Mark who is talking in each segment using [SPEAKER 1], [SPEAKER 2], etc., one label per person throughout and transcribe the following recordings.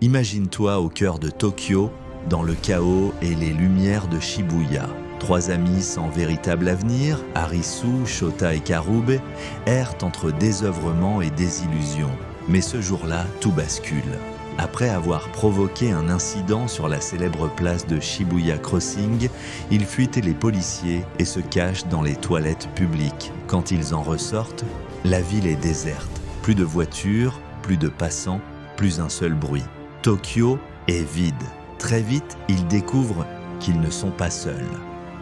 [SPEAKER 1] Imagine-toi au cœur de Tokyo, dans le chaos et les lumières de Shibuya. Trois amis sans véritable avenir, Arisu, Shota et Karube, errent entre désœuvrement et désillusion. Mais ce jour-là, tout bascule. Après avoir provoqué un incident sur la célèbre place de Shibuya Crossing, ils fuient les policiers et se cachent dans les toilettes publiques. Quand ils en ressortent, la ville est déserte. Plus de voitures, plus de passants, plus un seul bruit. Tokyo est vide. Très vite, ils découvrent qu'ils ne sont pas seuls.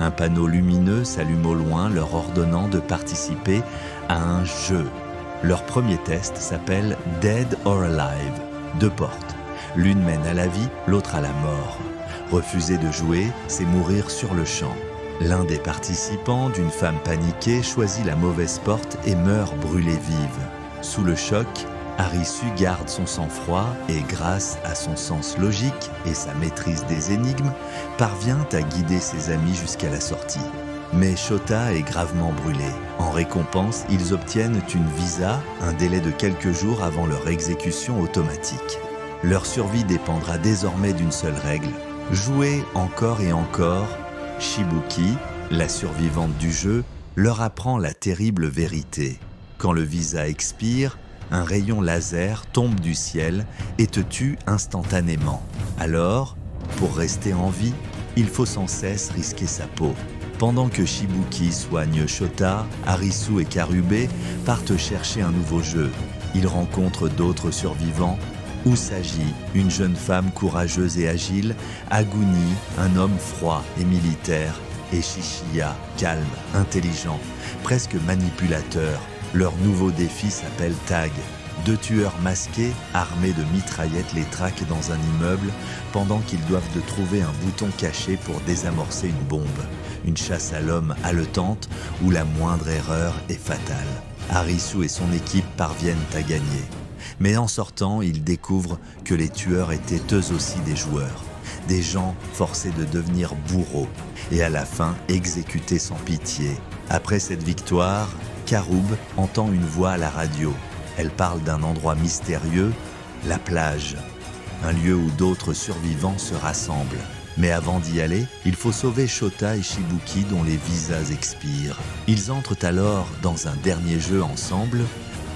[SPEAKER 1] Un panneau lumineux s'allume au loin, leur ordonnant de participer à un jeu. Leur premier test s'appelle Dead or Alive. 2 portes. L'une mène à la vie, l'autre à la mort. Refuser de jouer, c'est mourir sur le champ. L'un des participants, d'une femme paniquée, choisit la mauvaise porte et meurt brûlée vive. Sous le choc, Arisu garde son sang-froid et, grâce à son sens logique et sa maîtrise des énigmes, parvient à guider ses amis jusqu'à la sortie. Mais Shota est gravement brûlé. En récompense, ils obtiennent une visa, un délai de quelques jours avant leur exécution automatique. Leur survie dépendra désormais d'une seule règle, jouer encore et encore. Shibuki, la survivante du jeu, leur apprend la terrible vérité. Quand le visa expire, un rayon laser tombe du ciel et te tue instantanément. Alors, pour rester en vie, il faut sans cesse risquer sa peau. Pendant que Shibuki soigne Shota, Arisu et Karube partent chercher un nouveau jeu. Ils rencontrent d'autres survivants. Usagi, une jeune femme courageuse et agile, Aguni, un homme froid et militaire, et Shishiya, calme, intelligent, presque manipulateur. Leur nouveau défi s'appelle Tag. 2 tueurs masqués, armés de mitraillettes, les traquent dans un immeuble pendant qu'ils doivent trouver un bouton caché pour désamorcer une bombe. Une chasse à l'homme haletante où la moindre erreur est fatale. Arisu et son équipe parviennent à gagner. Mais en sortant, ils découvrent que les tueurs étaient eux aussi des joueurs. Des gens forcés de devenir bourreaux et à la fin exécutés sans pitié. Après cette victoire, Karube entend une voix à la radio. Elle parle d'un endroit mystérieux, la plage, un lieu où d'autres survivants se rassemblent. Mais avant d'y aller, il faut sauver Shota et Shibuki dont les visas expirent. Ils entrent alors dans un dernier jeu ensemble,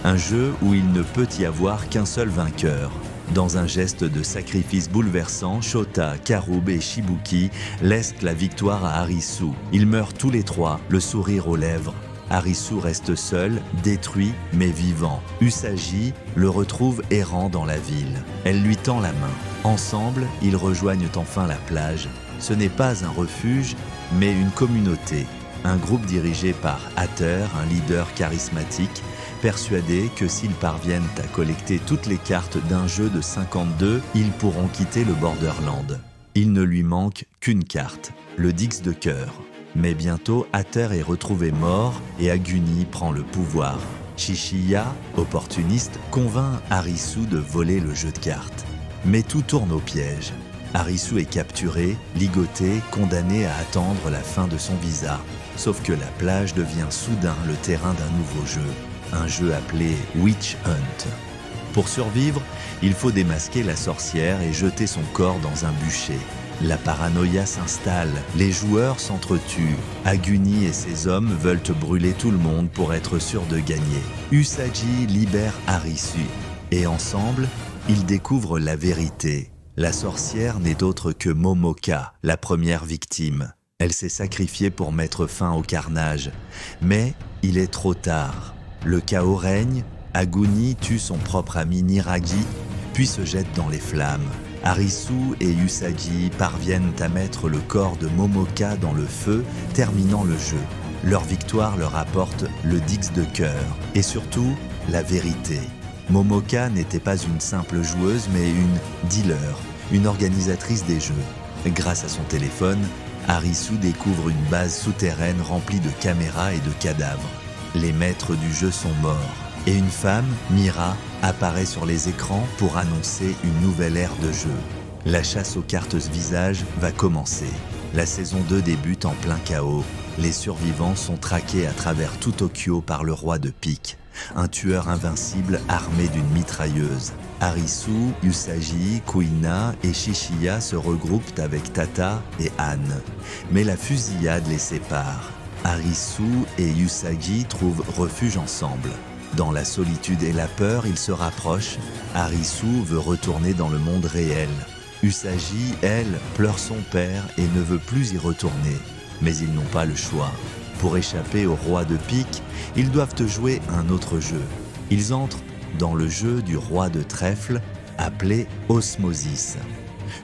[SPEAKER 1] un jeu où il ne peut y avoir qu'un seul vainqueur. Dans un geste de sacrifice bouleversant, Shota, Karube et Shibuki laissent la victoire à Arisu. Ils meurent tous les trois, le sourire aux lèvres. Arisu reste seul, détruit mais vivant. Usagi le retrouve errant dans la ville. Elle lui tend la main. Ensemble, ils rejoignent enfin la plage. Ce n'est pas un refuge, mais une communauté. Un groupe dirigé par Hatter, un leader charismatique, persuadé que s'ils parviennent à collecter toutes les cartes d'un jeu de 52, ils pourront quitter le Borderland. Il ne lui manque qu'une carte, le Dix de cœur. Mais bientôt, Hatter est retrouvé mort et Aguni prend le pouvoir. Shishiya, opportuniste, convainc Arisu de voler le jeu de cartes. Mais tout tourne au piège. Arisu est capturé, ligoté, condamné à attendre la fin de son visa. Sauf que la plage devient soudain le terrain d'un nouveau jeu. Un jeu appelé Witch Hunt. Pour survivre, il faut démasquer la sorcière et jeter son corps dans un bûcher. La paranoïa s'installe, les joueurs s'entretuent. Aguni et ses hommes veulent brûler tout le monde pour être sûrs de gagner. Usagi libère Arisu. Et ensemble, ils découvrent la vérité. La sorcière n'est autre que Momoka, la première victime. Elle s'est sacrifiée pour mettre fin au carnage. Mais il est trop tard. Le chaos règne, Aguni tue son propre ami Niragi, puis se jette dans les flammes. Arisu et Usagi parviennent à mettre le corps de Momoka dans le feu, terminant le jeu. Leur victoire leur apporte le Dix de cœur et surtout la vérité. Momoka n'était pas une simple joueuse mais une dealer, une organisatrice des jeux. Grâce à son téléphone, Arisu découvre une base souterraine remplie de caméras et de cadavres. Les maîtres du jeu sont morts. Et une femme, Mira, apparaît sur les écrans pour annoncer une nouvelle ère de jeu. La chasse aux cartes visages va commencer. La saison 2 débute en plein chaos. Les survivants sont traqués à travers tout Tokyo par le roi de pique. un tueur invincible armé d'une mitrailleuse. Arisu, Usagi, Kuina et Shishiya se regroupent avec Tata et Anne. Mais la fusillade les sépare. Arisu et Usagi trouvent refuge ensemble. Dans la solitude et la peur, ils se rapprochent. Arisu veut retourner dans le monde réel. Usagi, elle, pleure son père et ne veut plus y retourner. Mais ils n'ont pas le choix. Pour échapper au roi de pique, ils doivent jouer un autre jeu. Ils entrent dans le jeu du roi de trèfle, appelé Osmosis.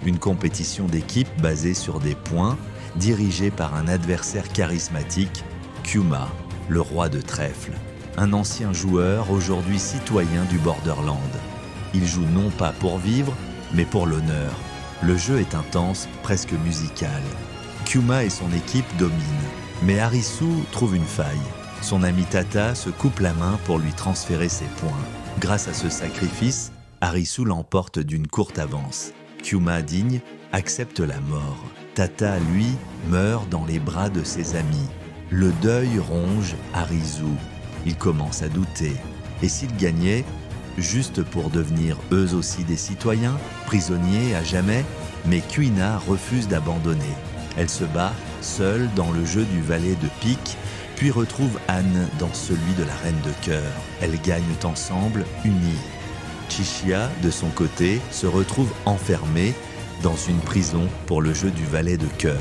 [SPEAKER 1] Une compétition d'équipe basée sur des points, dirigée par un adversaire charismatique, Kyuma, le roi de trèfle. Un ancien joueur, aujourd'hui citoyen du Borderland. Il joue non pas pour vivre, mais pour l'honneur. Le jeu est intense, presque musical. Kyuma et son équipe dominent, mais Arisu trouve une faille. Son ami Tata se coupe la main pour lui transférer ses points. Grâce à ce sacrifice, Arisu l'emporte d'une courte avance. Kyuma, digne, accepte la mort. Tata, lui, meurt dans les bras de ses amis. Le deuil ronge Arisu. Il commence à douter. Et s'il gagnait, juste pour devenir eux aussi des citoyens, prisonniers à jamais, mais Kuina refuse d'abandonner. Elle se bat seule dans le jeu du valet de pique, puis retrouve Anne dans celui de la reine de cœur. Elles gagnent ensemble, unies. Shishiya, de son côté, se retrouve enfermée dans une prison pour le jeu du valet de cœur.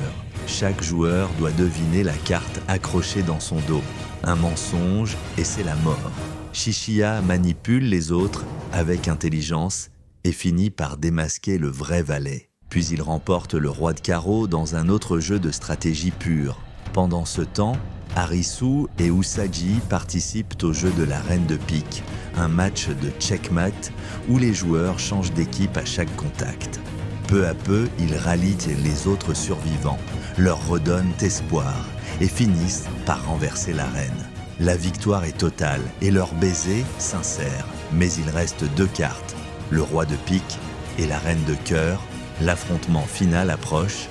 [SPEAKER 1] Chaque joueur doit deviner la carte accrochée dans son dos. Un mensonge et c'est la mort. Shishiya manipule les autres avec intelligence et finit par démasquer le vrai valet. Puis il remporte le roi de carreau dans un autre jeu de stratégie pure. Pendant ce temps, Arisu et Usagi participent au jeu de la reine de pique, un match de checkmate où les joueurs changent d'équipe à chaque contact. Peu à peu, ils rallient les autres survivants, leur redonnent espoir et finissent par renverser la reine. La victoire est totale et leur baiser sincère, mais il reste deux cartes, le roi de pique et la reine de cœur. L'affrontement final approche.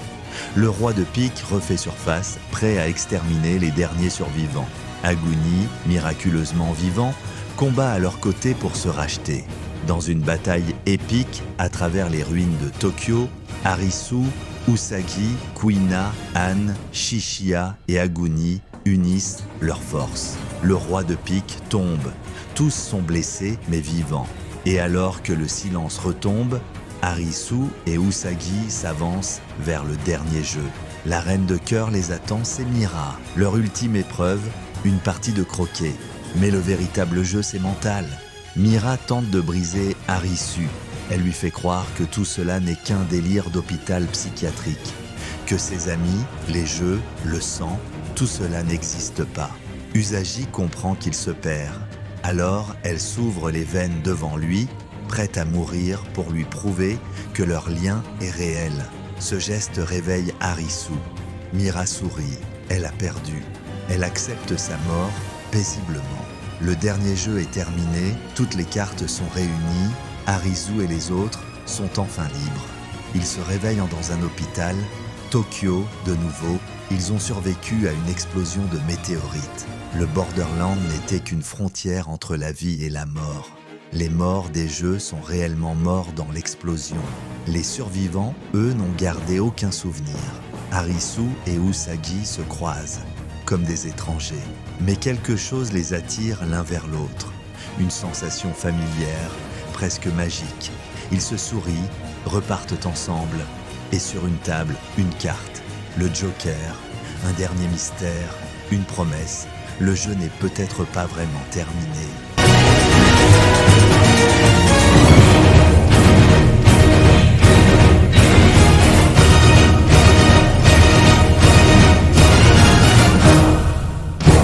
[SPEAKER 1] Le roi de pique refait surface, prêt à exterminer les derniers survivants. Aguni, miraculeusement vivant, combat à leur côté pour se racheter. Dans une bataille épique à travers les ruines de Tokyo, Arisu, Usagi, Kuina, Anne, Shishiya et Aguni unissent leurs forces. Le roi de pique tombe. Tous sont blessés mais vivants. Et alors que le silence retombe, Arisu et Usagi s'avancent vers le dernier jeu. La reine de cœur les attend, c'est Mira. Leur ultime épreuve, une partie de croquet. Mais le véritable jeu, c'est mental. Mira tente de briser Arisu. Elle lui fait croire que tout cela n'est qu'un délire d'hôpital psychiatrique. Que ses amis, les jeux, le sang, tout cela n'existe pas. Usagi comprend qu'il se perd. Alors, elle s'ouvre les veines devant lui, prête à mourir pour lui prouver que leur lien est réel. Ce geste réveille Arisu. Mira sourit. Elle a perdu. Elle accepte sa mort paisiblement. Le dernier jeu est terminé, toutes les cartes sont réunies, Arisu et les autres sont enfin libres. Ils se réveillent dans un hôpital, Tokyo, de nouveau, ils ont survécu à une explosion de météorites. Le Borderland n'était qu'une frontière entre la vie et la mort. Les morts des jeux sont réellement morts dans l'explosion. Les survivants, eux, n'ont gardé aucun souvenir. Arisu et Usagi se croisent, comme des étrangers. Mais quelque chose les attire l'un vers l'autre. Une sensation familière, presque magique. Ils se sourient, repartent ensemble. Et sur une table, une carte, le Joker, un dernier mystère, une promesse. Le jeu n'est peut-être pas vraiment terminé.